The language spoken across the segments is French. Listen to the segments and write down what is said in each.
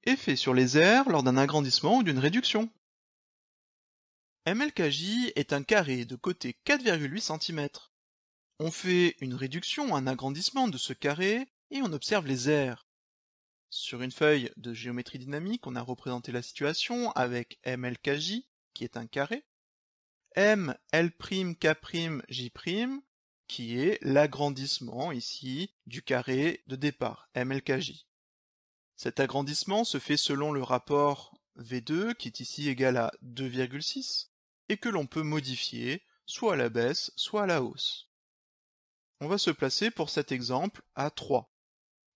Effet sur les aires lors d'un agrandissement ou d'une réduction. MLKJ est un carré de côté 4,8 cm. On fait une réduction ou un agrandissement de ce carré et on observe les aires. Sur une feuille de géométrie dynamique, on a représenté la situation avec MLKJ, qui est un carré, M, L', K', J', qui est l'agrandissement ici du carré de départ, MLKJ. Cet agrandissement se fait selon le rapport V2 qui est ici égal à 2,6 et que l'on peut modifier soit à la baisse, soit à la hausse. On va se placer pour cet exemple à 3.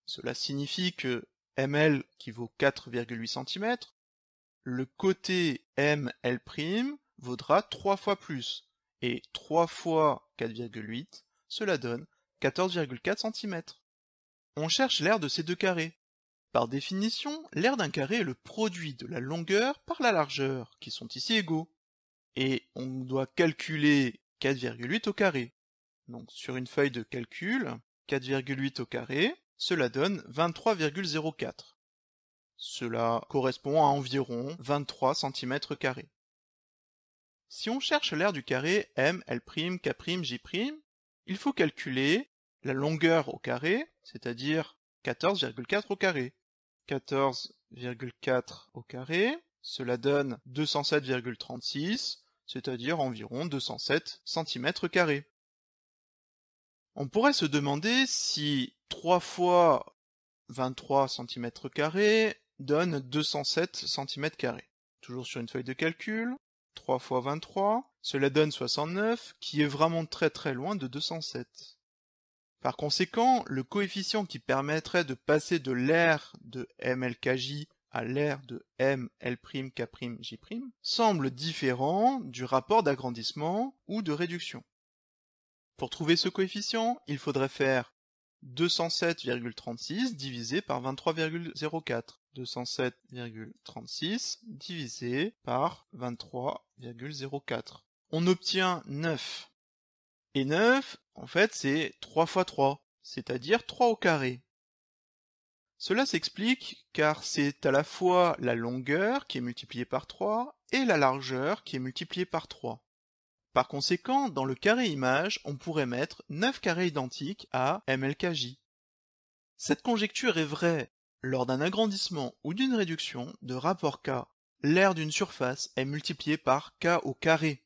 Cela signifie que ML qui vaut 4,8 cm, le côté ML' vaudra 3 fois plus, et 3 fois 4,8, cela donne 14,4 cm. On cherche l'aire de ces deux carrés. Par définition, l'aire d'un carré est le produit de la longueur par la largeur, qui sont ici égaux. Et on doit calculer 4,8 au carré. Donc sur une feuille de calcul, 4,8 au carré, cela donne 23,04. Cela correspond à environ 23 cm². Si on cherche l'aire du carré M, L', K', J', il faut calculer la longueur au carré, c'est-à-dire 14,4 au carré. 14,4 au carré, cela donne 207,36, c'est-à-dire environ 207 cm². On pourrait se demander si 3 fois 23 cm² donne 207 cm². Toujours sur une feuille de calcul, 3 fois 23, cela donne 69, qui est vraiment très loin de 207. Par conséquent, le coefficient qui permettrait de passer de l'aire de MLKJ à l'aire de ML', K', J' semble différent du rapport d'agrandissement ou de réduction. Pour trouver ce coefficient, il faudrait faire 207,36 divisé par 23,04. 207,36 divisé par 23,04. On obtient 9. Et 9, en fait, c'est 3 fois 3, c'est-à-dire 3 au carré. Cela s'explique car c'est à la fois la longueur qui est multipliée par 3 et la largeur qui est multipliée par 3. Par conséquent, dans le carré image, on pourrait mettre 9 carrés identiques à MLKJ. Cette conjecture est vraie lors d'un agrandissement ou d'une réduction de rapport K. L'aire d'une surface est multipliée par K au carré.